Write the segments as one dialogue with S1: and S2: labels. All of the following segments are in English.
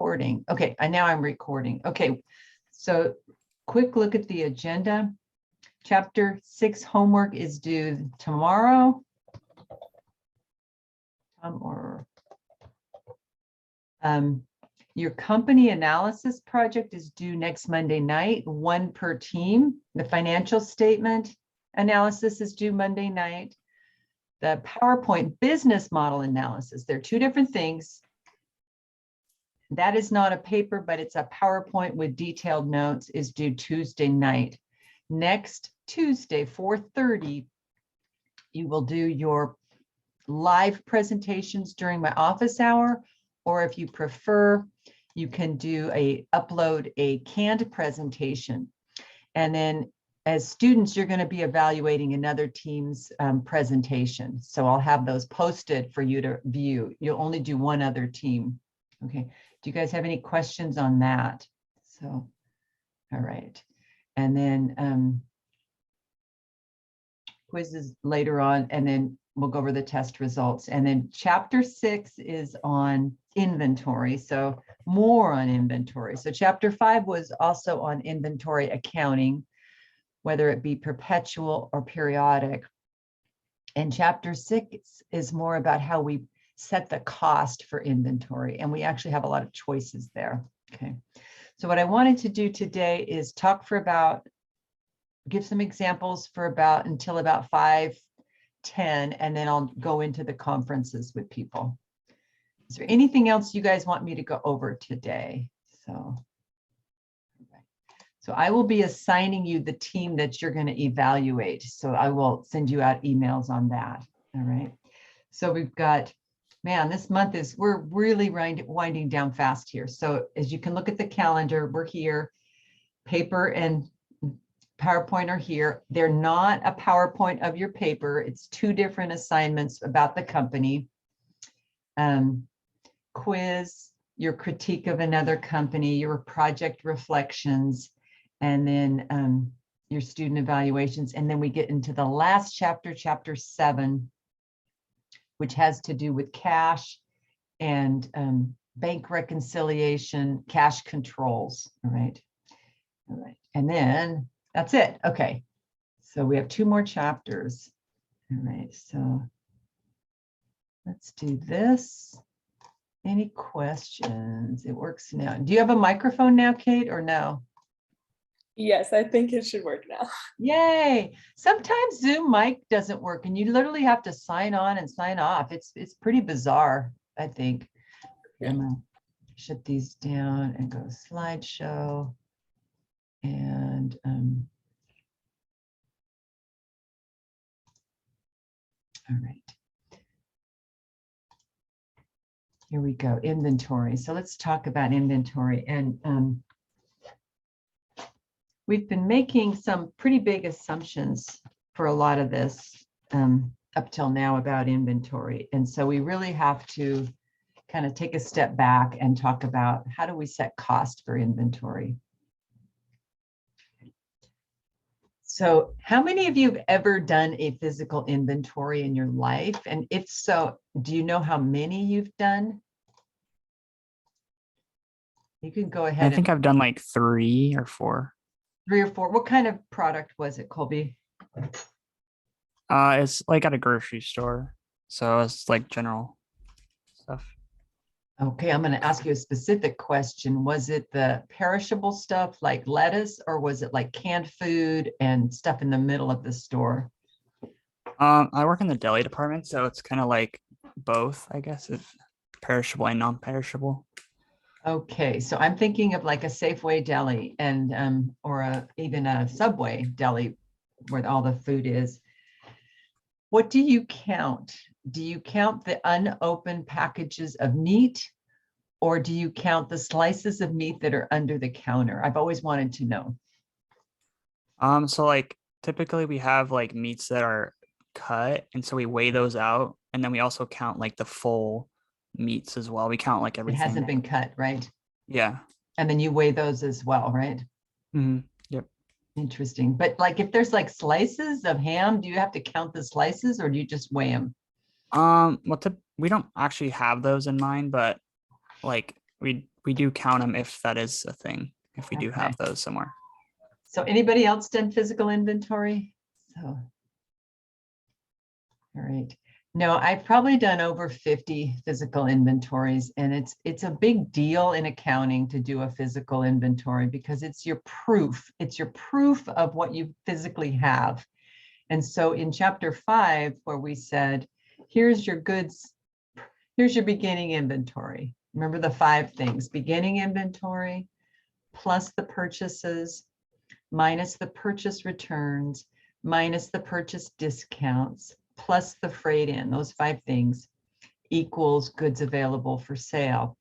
S1: recording. Okay, now I'm recording. Okay, so quick look at the agenda. Chapter 6 homework is due tomorrow. Your company analysis project is due next Monday night, 1 per team. The financial statement analysis is due Monday night. The PowerPoint business model analysis, they're 2 different things. That is not a paper, but it's a PowerPoint with detailed notes, is due Tuesday night. Next Tuesday, 4:30, you will do your live presentations during my office hour, or if you prefer, you can upload a canned presentation. And then as students, you're going to be evaluating another team's presentation. So I'll have those posted for you to view. You'll only do one other team. Okay. Do you guys have any questions on that? So, all right. And then quizzes later on, and then we'll go over the test results. And then chapter 6 is on inventory. So more on inventory. So chapter 5 was also on inventory accounting, whether it be perpetual or periodic. And chapter 6 is more about how we set the cost for inventory. And we actually have a lot of choices there. Okay. So what I wanted to do today is talk give some examples for until about 5:10, and then I'll go into the conferences with people. Is there anything else you guys want me to go over today? So I will be assigning you the team that you're going to evaluate. So I will send you out emails on that. All right. So we've got, man, this month we're really winding down fast here. So as you can look at the calendar, we're here. Paper and PowerPoint are here. They're not a PowerPoint of your paper. It's 2 different assignments about the company. Quiz, your critique of another company, your project reflections, and then your student evaluations. And then we get into the last chapter, chapter 7, which has to do with cash and bank reconciliation, cash controls. All right. All right. And then that's it. Okay. So we have 2 more chapters. All right. So let's do this. Any questions? It works now. Do you have a microphone now, Kate, or no?
S2: Yes, I think it should work now.
S1: Yay. Sometimes Zoom mic doesn't work and you literally have to sign on and sign off. It's pretty bizarre, I think. Yeah. I'm gonna shut these down and go to slideshow. And all right. Here we go, inventory. So let's talk about inventory. And we've been making some pretty big assumptions for a lot of this up till now about inventory. And so we really have to kind of take a step back and talk about how do we set cost for inventory. So how many of you have ever done a physical inventory in your life? And if so, do you know how many you've done? You can go ahead.
S3: I think I've done like 3 or 4.
S1: 3 or 4. What kind of product was it, Colby?
S3: It's like at a grocery store. So it's like general stuff.
S1: Okay, I'm going to ask you a specific question. Was it the perishable stuff like lettuce, or was it like canned food and stuff in the middle of the store?
S3: I work in the deli department, so it's kind of like both, I guess, if perishable and non-perishable.
S1: Okay, so I'm thinking of like a Safeway deli and or even a Subway deli where all the food is. What do you count? Do you count the unopened packages of meat, or do you count the slices of meat that are under the counter? I've always wanted to know.
S3: So like typically we have like meats that are cut, and so we weigh those out, and then we also count like the full meats as well. We count like everything.
S1: It hasn't been cut, right?
S3: Yeah.
S1: And then you weigh those as well, right?
S3: Mm-hmm. Yep.
S1: Interesting. But like if there's like slices of ham, do you have to count the slices, or do you just weigh them?
S3: Well, we don't actually have those in mind, but like we we do count them if that is a thing, if we do
S1: Okay.
S3: have those somewhere.
S1: So anybody else done physical inventory? So, all right. No, I've probably done over 50 physical inventories, and it's a big deal in accounting to do a physical inventory because it's your proof. It's your proof of what you physically have. And so in chapter 5, where we said, here's your goods, here's your beginning inventory. Remember the 5 things: beginning inventory plus the purchases, minus the purchase returns, minus the purchase discounts, plus the freight in, those 5 things equals goods available for sale.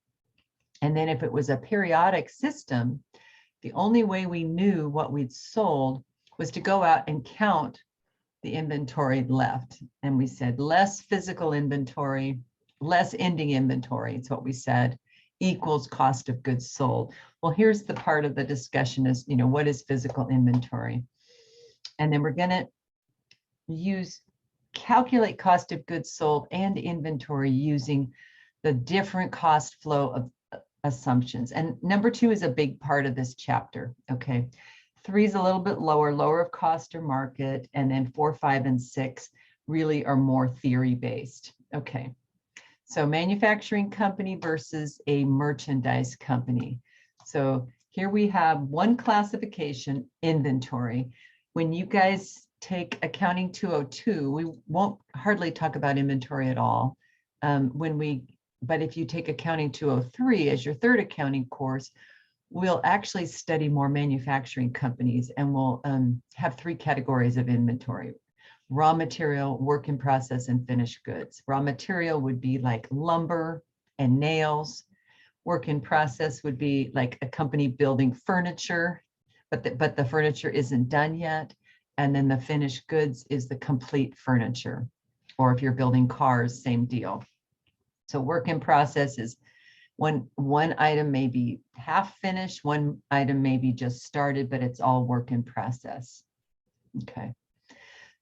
S1: And then if it was a periodic system, the only way we knew what we'd sold was to go out and count the inventory left. And we said less physical inventory, less ending inventory, it's what we said, equals cost of goods sold. Well, here's the part of the discussion is, what is physical inventory? And then we're going to calculate cost of goods sold and inventory using the different cost flow of assumptions. And number 2 is a big part of this chapter. Okay. 3 is a little bit lower of cost or market. And then 4, 5, and 6 really are more theory based. Okay. So manufacturing company versus a merchandise company. So here we have one classification, inventory. When you guys take accounting 202, we won't hardly talk about inventory at all. But if you take accounting 203 as your 3rd accounting course, we'll actually study more manufacturing companies, and we'll have 3 categories of inventory: raw material, work in process, and finished goods. Raw material would be like lumber and nails. Work in process would be like a company building furniture, but the furniture isn't done yet. And then the finished goods is the complete furniture. Or if you're building cars, same deal. So work in process is when one item may be half finished, one item may be just started, but it's all work in process. Okay.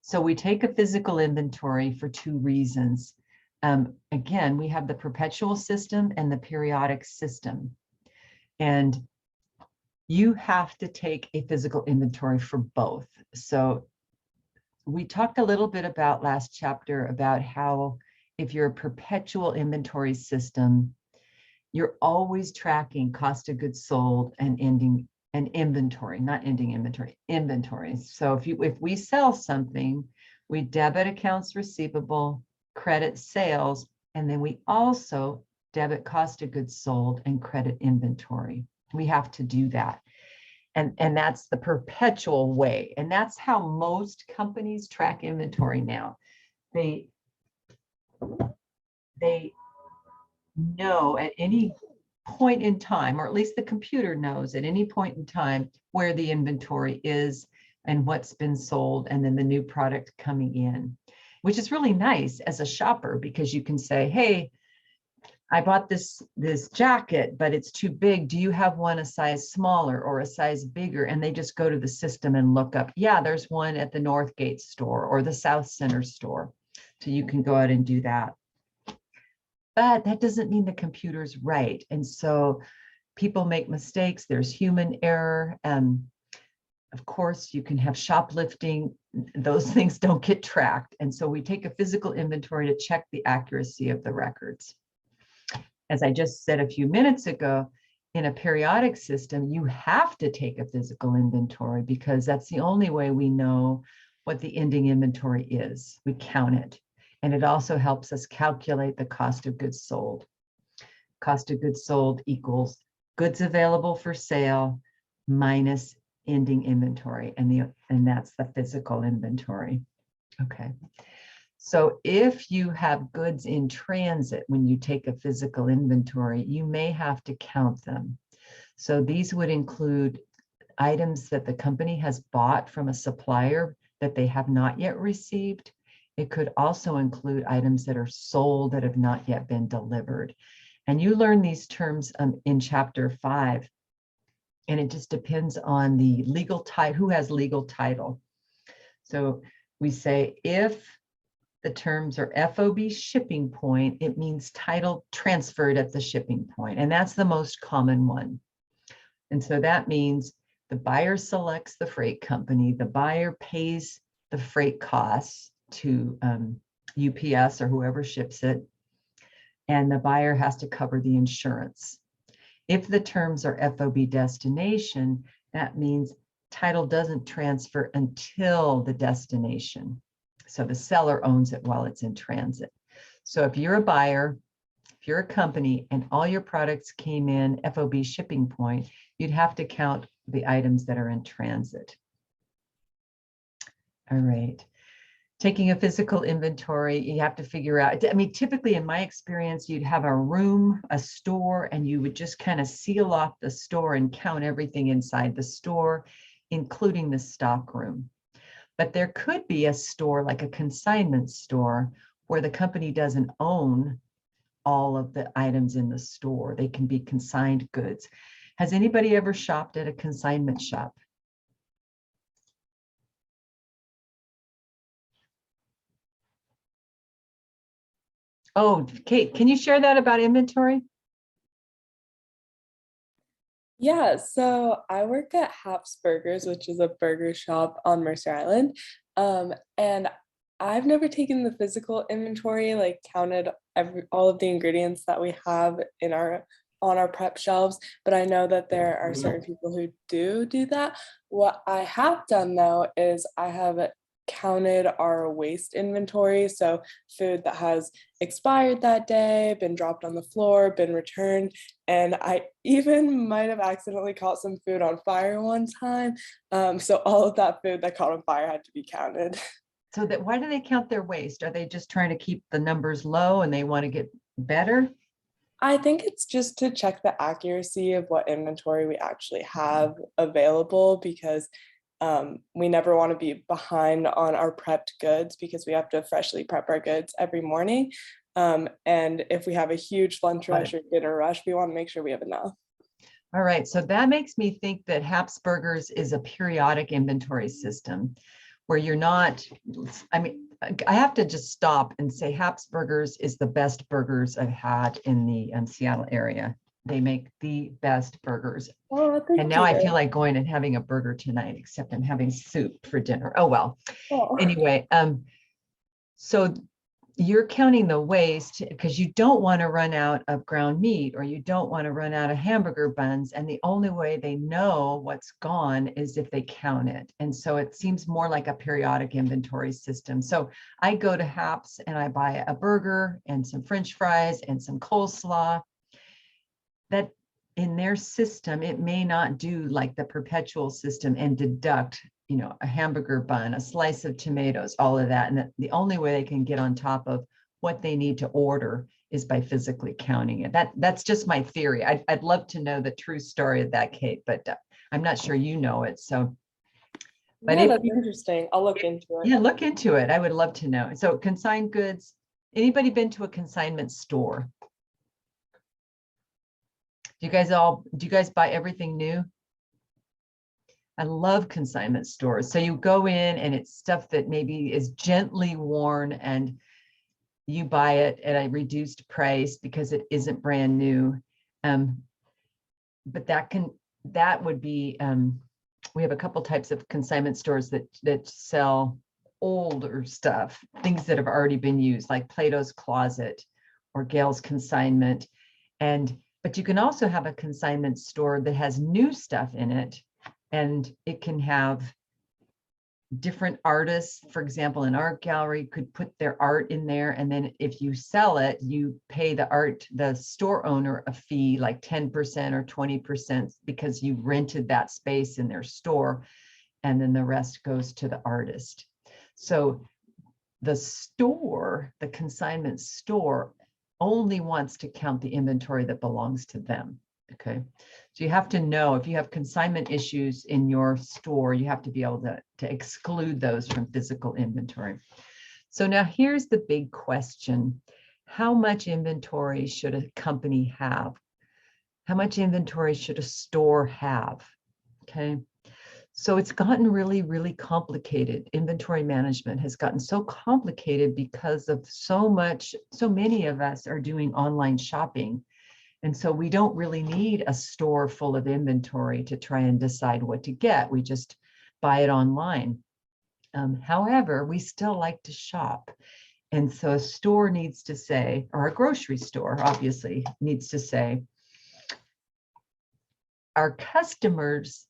S1: So we take a physical inventory for 2 reasons. Again, we have the perpetual system and the periodic system. And you have to take a physical inventory for both. So we talked a little bit about last chapter about how if you're a perpetual inventory system, you're always tracking cost of goods sold and ending and inventory, not ending inventory, inventory. So if we sell something, we debit accounts receivable, credit sales, and then we also debit cost of goods sold and credit inventory. We have to do that. And that's the perpetual way. And that's how most companies track inventory now. They know at any point in time, or at least the computer knows at any point in time where the inventory is and what's been sold, and then the new product coming in, which is really nice as a shopper because you can say, hey, I bought this jacket, but it's too big. Do you have one a size smaller or a size bigger? And they just go to the system and look up, yeah, there's one at the Northgate store or the South Center store. So you can go out and do that. But that doesn't mean the computer's right. And so people make mistakes. There's human error. Of course, you can have shoplifting. Those things don't get tracked. And so we take a physical inventory to check the accuracy of the records. As I just said a few minutes ago, in a periodic system, you have to take a physical inventory because that's the only way we know what the ending inventory is. We count it. And it also helps us calculate the cost of goods sold. Cost of goods sold equals goods available for sale minus ending inventory. And that's the physical inventory. Okay. So if you have goods in transit, when you take a physical inventory, you may have to count them. So these would include items that the company has bought from a supplier that they have not yet received. It could also include items that are sold that have not yet been delivered. And you learn these terms in chapter 5. And it just depends on the legal title, who has legal title. So we say if the terms are FOB shipping point, it means title transferred at the shipping point, and that's the most common one. And so that means the buyer selects the freight company, the buyer pays the freight costs to UPS or whoever ships it, and the buyer has to cover the insurance. If the terms are FOB destination, that means title doesn't transfer until the destination. So the seller owns it while it's in transit. So if you're a buyer, if you're a company and all your products came in FOB shipping point, you'd have to count the items that are in transit. All right. Taking a physical inventory, you have to figure out, I mean, typically in my experience, you'd have a room, a store, and you would just kind of seal off the store and count everything inside the store, including the stock room. But there could be a store like a consignment store where the company doesn't own all of the items in the store. They can be consigned goods. Has anybody ever shopped at a consignment shop? Oh, Kate, can you share that about inventory?
S2: Yeah, so I work at Haps Burgers, which is a burger shop on Mercer Island. And I've never taken the physical inventory, like counted all of the ingredients that we have in on our prep shelves, but I know that there are certain people who do that. What I have done though is I have counted our waste inventory, so food that has expired that day, been dropped on the floor, been returned, and I even might have accidentally caught some food on fire one time. So all of that food that caught on fire had to be counted.
S1: So that, why do they count their waste? Are they just trying to keep the numbers low and they want to get better?
S2: I think it's just to check the accuracy of what inventory we actually have available, because we never want to be behind on our prepped goods because we have to freshly prep our goods every morning. And if we have a huge lunch rush or dinner rush, we want to make sure we have enough.
S1: All right, so that makes me think that Haps Burgers is a periodic inventory system where you're not, I mean, I have to just stop and say Haps Burgers is the best burgers I've had in the Seattle area. They make the best burgers.
S2: Oh,
S1: and now I feel like going and having a burger tonight, except I'm having soup for dinner. Oh, well.
S2: Oh.
S1: Anyway, so you're counting the waste because you don't want to run out of ground meat or you don't want to run out of hamburger buns. And the only way they know what's gone is if they count it. And so it seems more like a periodic inventory system. So I go to Haps and I buy a burger and some French fries and some coleslaw. That in their system, it may not do like the perpetual system and deduct, you know, a hamburger bun, a slice of tomatoes, all of that. And the only way they can get on top of what they need to order is by physically counting it. That's just my theory. I'd love to know the true story of that, Kate, but I'm not sure you know it. So, but
S2: yeah, that's interesting. I'll look into it.
S1: Yeah, look into it. I would love to know. So consigned goods, anybody been to a consignment store? Do you guys buy everything new? I love consignment stores. So you go in and it's stuff that maybe is gently worn and you buy it at a reduced price because it isn't brand new. But that would be, we have a couple types of consignment stores that sell older stuff, things that have already been used, like Plato's Closet or Gail's Consignment. But you can also have a consignment store that has new stuff in it, and it can have different artists. For example, an art gallery could put their art in there, and then if you sell it, you pay the store owner a fee like 10% or 20% because you rented that space in their store, and then the rest goes to the artist. So the consignment store only wants to count the inventory that belongs to them. Okay, so you have to know if you have consignment issues in your store, you have to be able to exclude those from physical inventory. So now here's the big question. How much inventory should a company have? How much inventory should a store have? Okay, So it's gotten really, really complicated. Inventory management has gotten so complicated because of so many of us are doing online shopping. And so we don't really need a store full of inventory to try and decide what to get. We just buy it online. However, we still like to shop. And so a store needs to say, or a grocery store obviously needs to say, our customers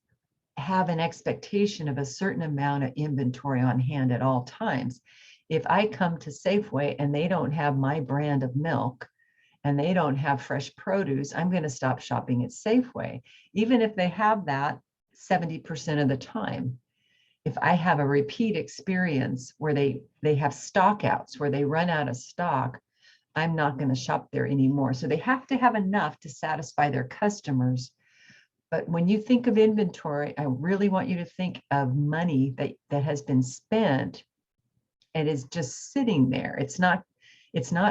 S1: have an expectation of a certain amount of inventory on hand at all times. If I come to Safeway and they don't have my brand of milk and they don't have fresh produce, I'm going to stop shopping at Safeway, even if they have that 70% of the time. If I have a repeat experience where they have stockouts, where they run out of stock, I'm not going to shop there anymore. So they have to have enough to satisfy their customers. But when you think of inventory, I really want you to think of money that has been spent and is just sitting there. It's not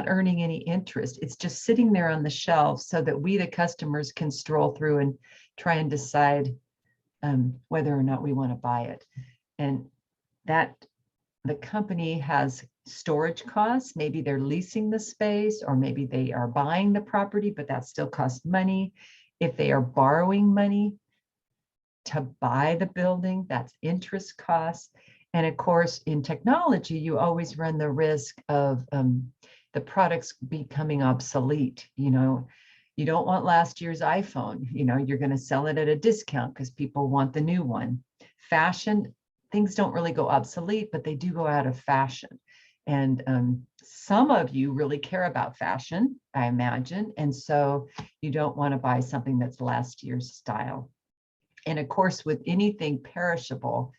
S1: earning any interest. It's just sitting there on the shelf so that we, the customers, can stroll through and try and decide whether or not we want to buy it. And that the company has storage costs. Maybe they're leasing the space, or maybe they are buying the property, but that still costs money. If they are borrowing money to buy the building, that's interest costs. And of course, in technology, you always run the risk of the products becoming obsolete. You know, you don't want last year's iPhone. You know, you're going to sell it at a discount because people want the new one. Fashion, things don't really go obsolete, but they do go out of fashion. And some of you really care about fashion, I imagine. And so you don't want to buy something that's last year's style. And of course, with anything perishable,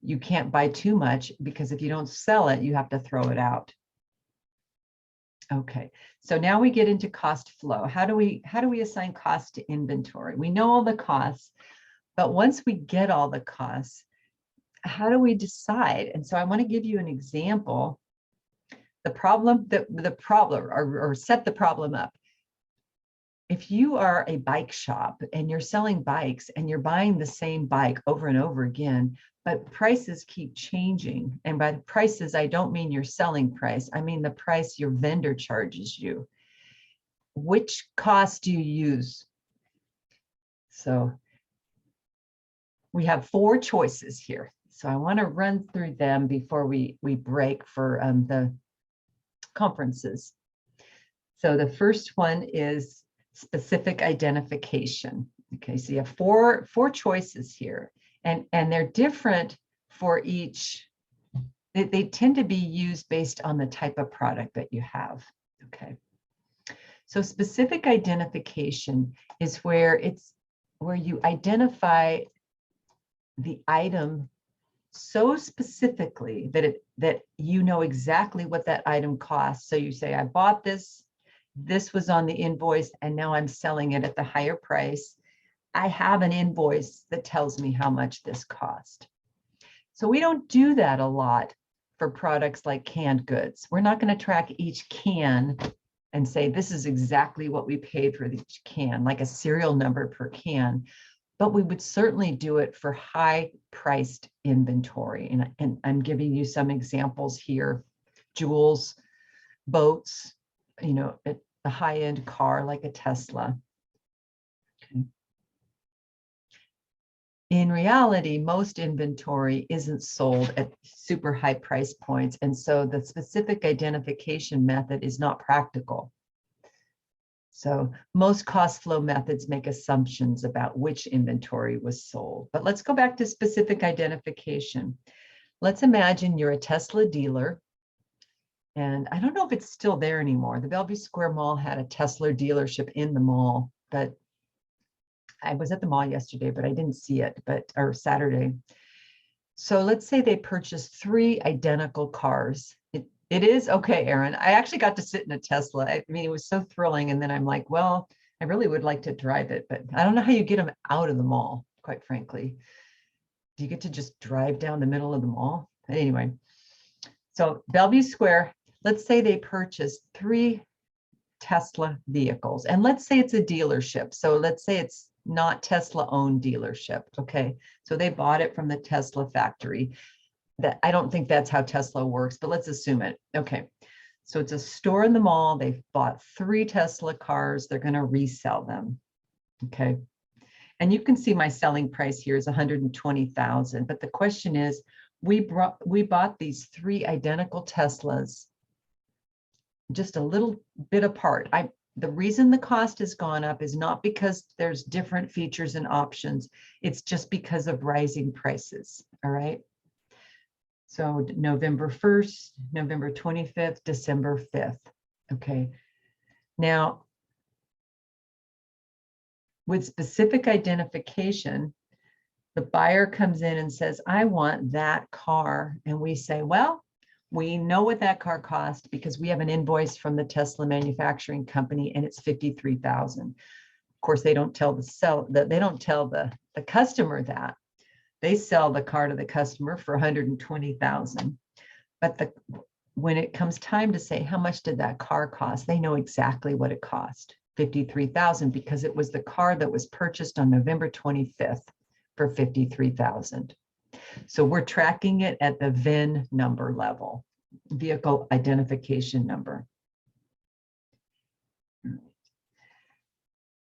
S1: you can't buy too much because if you don't sell it, you have to throw it out. Okay, so now we get into cost flow. How do we assign cost to inventory? We know all the costs, but once we get all the costs, how do we decide? And so I want to give you an example. The problem or set the problem up. If you are a bike shop and you're selling bikes and you're buying the same bike over and over again, but prices keep changing. And by the prices, I don't mean your selling price. I mean the price your vendor charges you. Which cost do you use? So we have 4 choices here. So I want to run through them before we break for the conferences. So the first one is specific identification. Okay, so you have four choices here, and they're different for each. They tend to be used based on the type of product that you have. Okay, so specific identification is where you identify the item so specifically that you know exactly what that item costs. So you say, I bought this was on the invoice, and now I'm selling it at the higher price. I have an invoice that tells me how much this cost. So we don't do that a lot for products like canned goods. We're not going to track each can and say, this is exactly what we paid for each can, like a serial number per can. But we would certainly do it for high-priced inventory. And I'm giving you some examples here: jewels, boats, you know, a high-end car like a Tesla. Okay. In reality, most inventory isn't sold at super high price points. And so the specific identification method is not practical. So most cost flow methods make assumptions about which inventory was sold. But let's go back to specific identification. Let's imagine you're a Tesla dealer. And I don't know if it's still there anymore. The Bellevue Square Mall had a Tesla dealership in the mall, but I was at the mall yesterday, but I didn't see it, or Saturday. So let's say they purchased 3 identical cars. It is okay, Aaron. I actually got to sit in a Tesla. I mean, it was so thrilling. And then I'm like, well, I really would like to drive it, but I don't know how you get them out of the mall, quite frankly. Do you get to just drive down the middle of the mall? But anyway, so Bellevue Square, let's say they purchased 3 Tesla vehicles, and let's say it's a dealership. So let's say it's not Tesla-owned dealership, okay? So they bought it from the Tesla factory. That I don't think that's how Tesla works, but let's assume it. Okay, so it's a store in the mall. They've bought 3 Tesla cars. They're going to resell them, okay? And you can see my selling price here is 120,000. But the question is, we bought these 3 identical Teslas just a little bit apart. The reason the cost has gone up is not because there's different features and options. It's just because of rising prices. All right. So November 1st, November 25th, December 5th. Okay. Now, with specific identification, the buyer comes in and says, I want that car. And we say, well, we know what that car cost because we have an invoice from the Tesla manufacturing company and it's 53,000. Of course, they don't tell the customer that. They sell the car to the customer for 120,000. But when it comes time to say how much did that car cost, they know exactly what it cost, 53,000, because it was the car that was purchased on November 25th for 53,000. So we're tracking it at the VIN number level, vehicle identification number.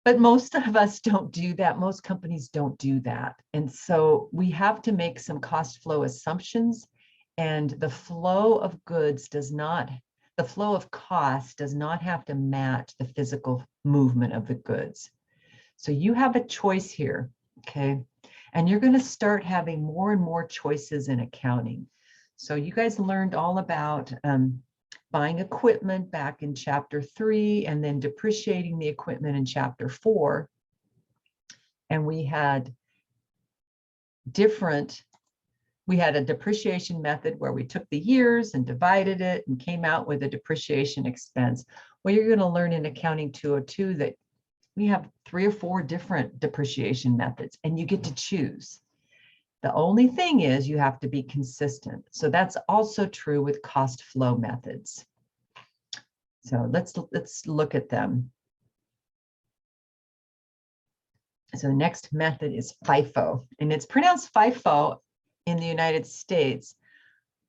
S1: But most of us don't do that. Most companies don't do that. And so we have to make some cost flow assumptions, and the flow of goods the flow of cost does not have to match the physical movement of the goods. So you have a choice here, okay? And you're going to start having more and more choices in accounting. So you guys learned all about buying equipment back in chapter 3 and then depreciating the equipment in chapter 4. And we had a depreciation method where we took the years and divided it and came out with a depreciation expense. Well, you're going to learn in Accounting 202 that we have 3 or 4 different depreciation methods and you get to choose. The only thing is you have to be consistent. So that's also true with cost flow methods. So let's look at them. So the next method is FIFO, and it's pronounced FIFO in the United States,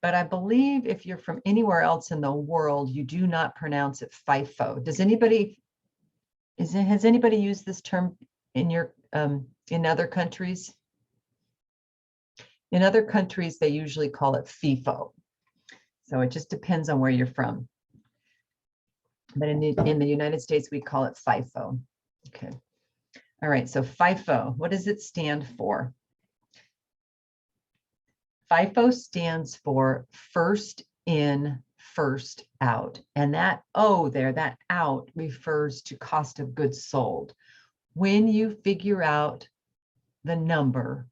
S1: but I believe if you're from anywhere else in the world, you do not pronounce it FIFO. Has anybody used this term in in other countries? In other countries, they usually call it FIFO. So it just depends on where you're from. But in the United States, we call it FIFO. Okay. All right, so FIFO, what does it stand for? FIFO stands for first in, first out. And that O there, that out, refers to cost of goods sold. When you figure out the number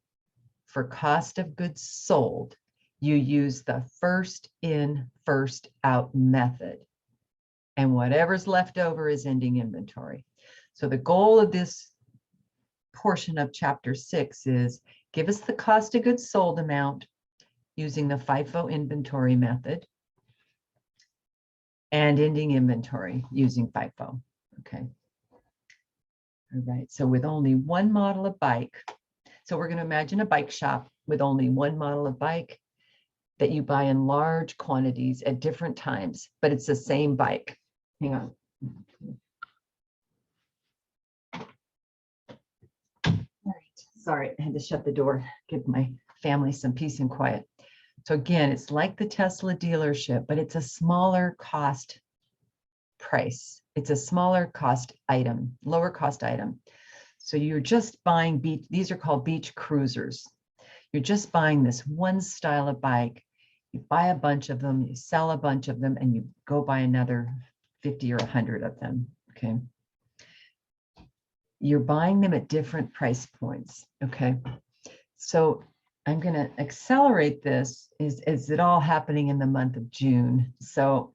S1: for cost of goods sold, you use the first in, first out method. And whatever's left over is ending inventory. So the goal of this portion of chapter 6 is give us the cost of goods sold amount using the FIFO inventory method and ending inventory using FIFO. Okay. All right. So with only one model of bike, so we're going to imagine a bike shop with only one model of bike that you buy in large quantities at different times, but it's the same bike. Hang on. All right. Sorry, I had to shut the door, give my family some peace and quiet. So again, it's like the Tesla dealership, but it's a smaller cost price. It's a smaller cost item, lower cost item. So you're just buying these are called beach cruisers. You're just buying this one style of bike. You buy a bunch of them, you sell a bunch of them, and you go buy another 50 or 100 of them, okay? You're buying them at different price points, okay? So I'm gonna accelerate this. Is it all happening in the month of June? So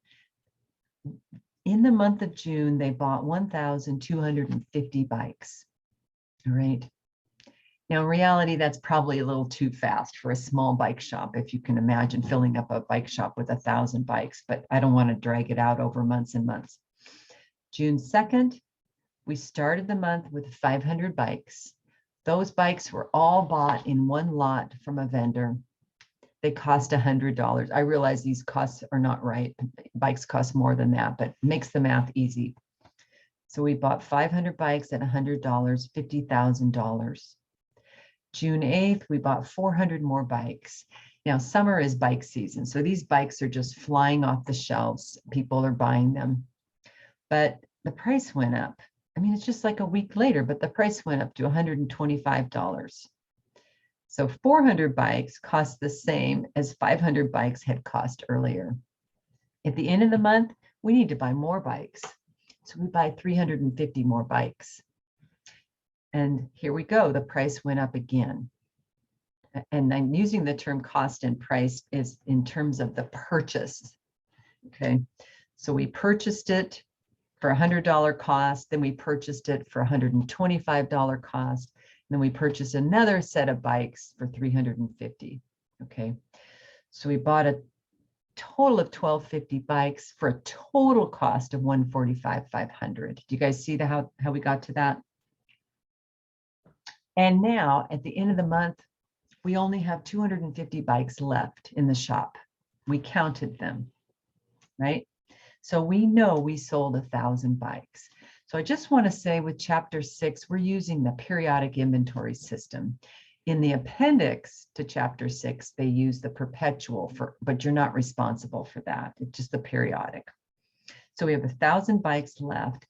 S1: in the month of June, they bought 1,250 bikes, all right? Now, in reality, that's probably a little too fast for a small bike shop, if you can imagine filling up a bike shop with 1,000 bikes, but I don't want to drag it out over months and months. June 2nd, we started the month with 500 bikes. Those bikes were all bought in one lot from a vendor. They cost $100. I realize these costs are not right. Bikes cost more than that, but makes the math easy. So we bought 500 bikes at $100, $50,000. June 8th, we bought 400 more bikes. Now, summer is bike season, so these bikes are just flying off the shelves. People are buying them. But the price went up. I mean, it's just like a week later, but the price went up to $125. So 400 bikes cost the same as 500 bikes had cost earlier. At the end of the month, we need to buy more bikes. So we buy 350 more bikes. And here we go, the price went up again. And I'm using the term cost and price is in terms of the purchase. Okay, so we purchased it for $100 cost, then we purchased it for $125 cost, and then we purchased another set of bikes for $350. Okay, so we bought a total of 1,250 bikes for a total cost of $145,500. Do you guys see how we got to that? And now at the end of the month, we only have 250 bikes left in the shop. We counted them, right? So we know we sold 1,000 bikes. So I just want to say with chapter 6, we're using the periodic inventory system. In the appendix to chapter 6, they use the perpetual but you're not responsible for that. It's just the periodic. So we have 1,000 bikes left.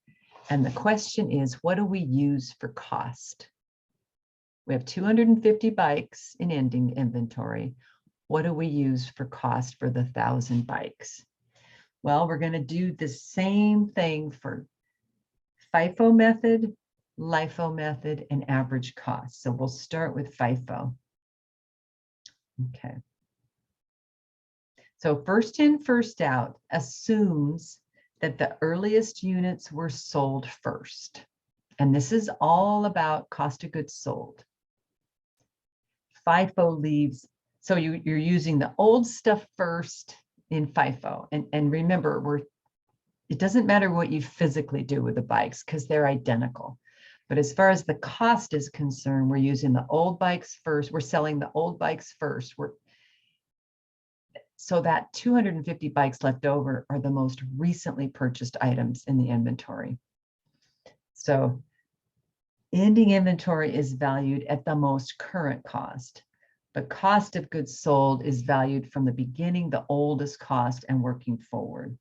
S1: And the question is, what do we use for cost? We have 250 bikes in ending inventory. What do we use for cost for the 1,000 bikes? Well, we're going to do the same thing for FIFO method, LIFO method, and average cost. So we'll start with FIFO. Okay. So first in, first out assumes that the earliest units were sold first. And this is all about cost of goods sold. FIFO leaves, so you're using the old stuff first in FIFO. And remember, it doesn't matter what you physically do with the bikes because they're identical. But as far as the cost is concerned, we're using the old bikes first. We're selling the old bikes first. So that 250 bikes left over are the most recently purchased items in the inventory. So ending inventory is valued at the most current cost, but cost of goods sold is valued from the beginning, the oldest cost, and working forward.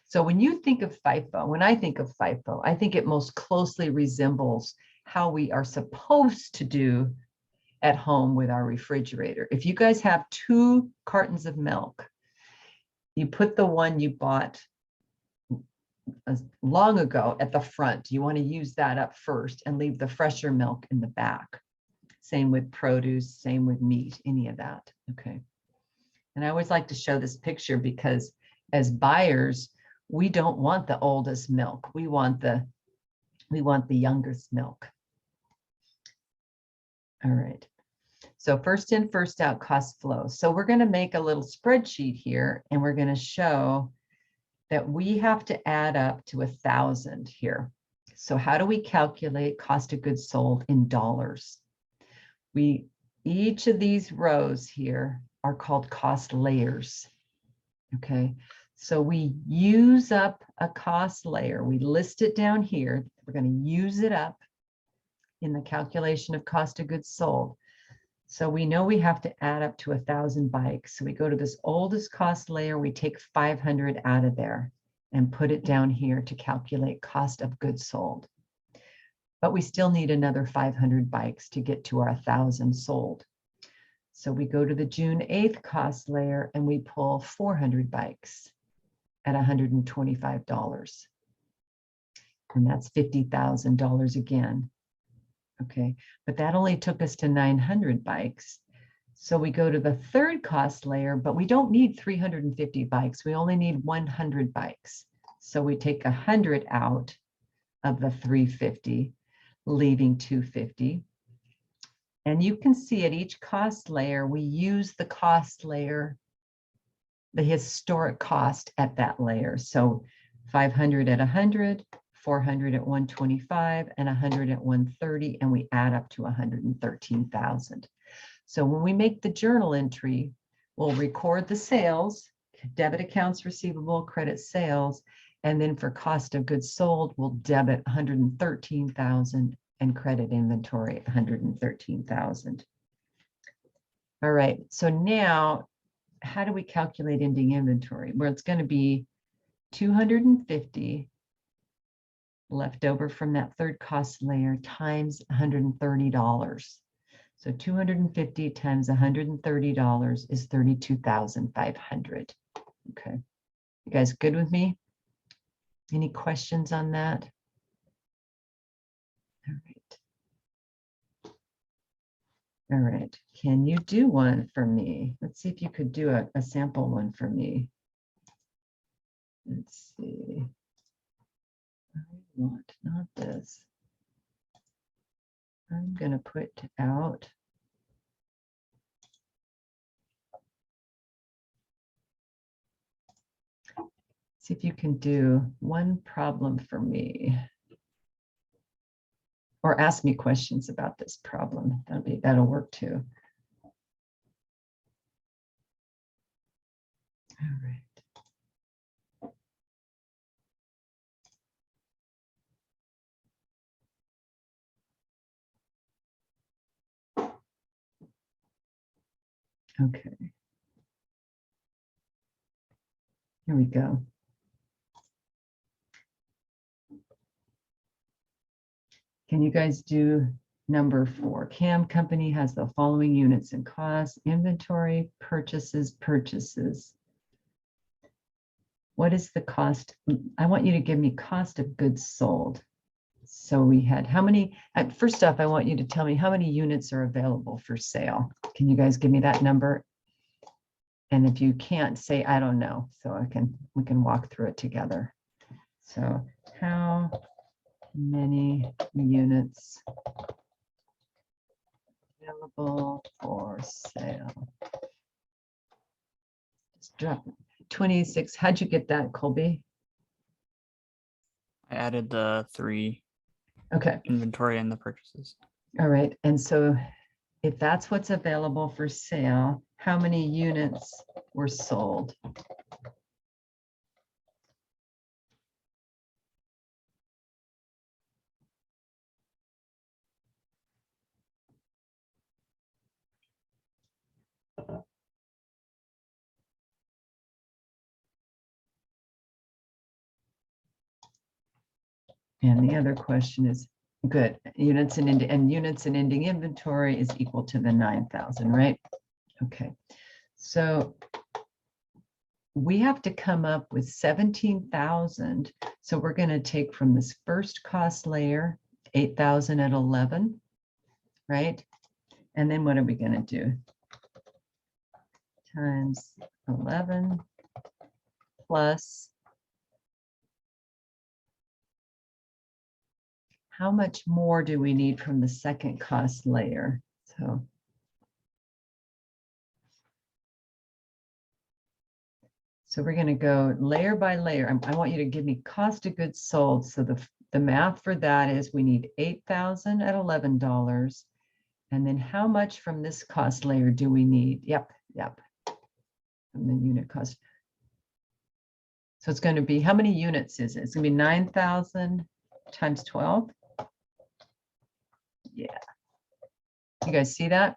S1: So when you think of FIFO, when I think of FIFO, I think it most closely resembles how we are supposed to do at home with our refrigerator. If you guys have 2 cartons of milk, you put the one you bought long ago at the front. You want to use that up first and leave the fresher milk in the back. Same with produce, same with meat, any of that. Okay. And I always like to show this picture because as buyers, we don't want the oldest milk. We want the youngest milk. All right. So first in, first out cost flow. So we're going to make a little spreadsheet here and we're going to show that we have to add up to 1,000 here. So how do we calculate cost of goods sold in dollars? Each of these rows here are called cost layers. Okay, so we use up a cost layer. We list it down here. We're going to use it up in the calculation of cost of goods sold. So we know we have to add up to 1,000 bikes. So we go to this oldest cost layer, we take 500 out of there and put it down here to calculate cost of goods sold. But we still need another 500 bikes to get to our 1,000 sold. So we go to the June 8th cost layer and we pull 400 bikes at $125. And that's $50,000 again. Okay, but that only took us to 900 bikes. So we go to the third cost layer, but we don't need 350 bikes. We only need 100 bikes. So we take 100 out of the 350, leaving 250. And you can see at each cost layer, we use the cost layer, the historic cost at that layer. So 500 at 100, 400 at 125, and 100 at 130, and we add up to 113,000. So when we make the journal entry, we'll record the sales, debit accounts receivable, credit sales, and then for cost of goods sold, we'll debit 113,000 and credit inventory 113,000. All right, so now how do we calculate ending inventory? Well, it's going to be 250 left over from that third cost layer times $130. So 250 times $130 is 32,500. Okay, you guys good with me? Any questions on that? All right. All right, can you do one for me? Let's see if you could do a sample one for me. Let's see. I want not this. I'm going to put out. See if you can do one problem for me. Or ask me questions about this problem. That'll work too. All right. Okay. Here we go. Can you guys do number 4? CAM company has the following units and costs: inventory, purchases. What is the cost? I want you to give me cost of goods sold. So we had how many? First off, I want you to tell me how many units are available for sale. Can you guys give me that number? And if you can't, say I don't know, so we can walk through it together. So how many units available for sale? Just drop 26. How'd you get that, Colby?
S3: I added the 3
S1: Okay.
S3: inventory and the purchases.
S1: All right. And so if that's what's available for sale, how many units were sold? And the other question is, good, units and ending inventory is equal to the 9,000, right? Okay, so we have to come up with 17,000. So we're going to take from this first cost layer, 8,000 at 11, right? And then what are we going to do? Times 11 plus how much more do we need from the second cost layer? So we're going to go layer by layer. I want you to give me cost of goods sold. So the math for that is we need 8,000 at $11. And then how much from this cost layer do we need? Yep. From the unit cost. So it's going to be, how many units is it? It's going to be 9,000 times 12. Yeah. You guys see that?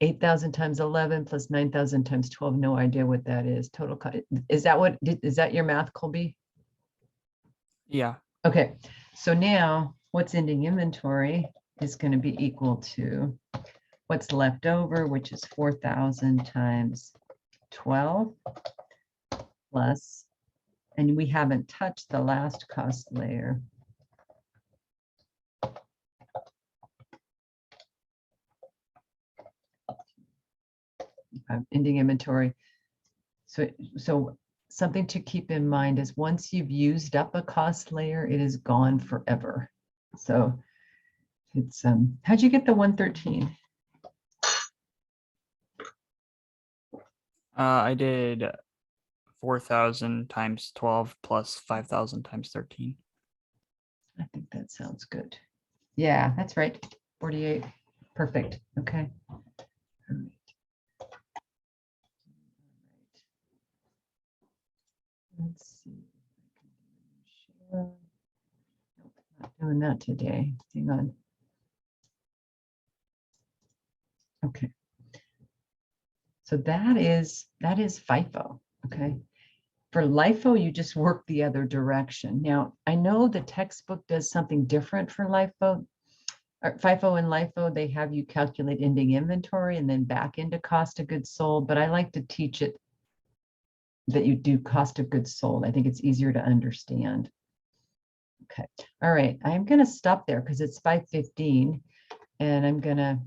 S1: 8,000 times 11 plus 9,000 times 12. No idea what that is. Total cost. Is that your math, Colby?
S3: Yeah.
S1: Okay. So now what's ending inventory is going to be equal to what's left over, which is 4,000 times 12 plus, and we haven't touched the last cost layer. Ending inventory. So something to keep in mind is once you've used up a cost layer, it is gone forever. So it's how'd you get the 113?
S3: I did 4,000 times 12 plus 5,000 times 13.
S1: I think that sounds good. Yeah, that's right. 48. Perfect. Okay. All right. Let's see. Share. Nope, not doing that today. Hang on. Okay. So that is FIFO. Okay. For LIFO, you just work the other direction. Now, I know the textbook does something different for LIFO. Or FIFO and LIFO, they have you calculate ending inventory and then back into cost of goods sold, but I like to teach it that you do cost of goods sold. I think it's easier to understand. Okay, all right, I'm gonna stop there because it's 5:15 and I'm gonna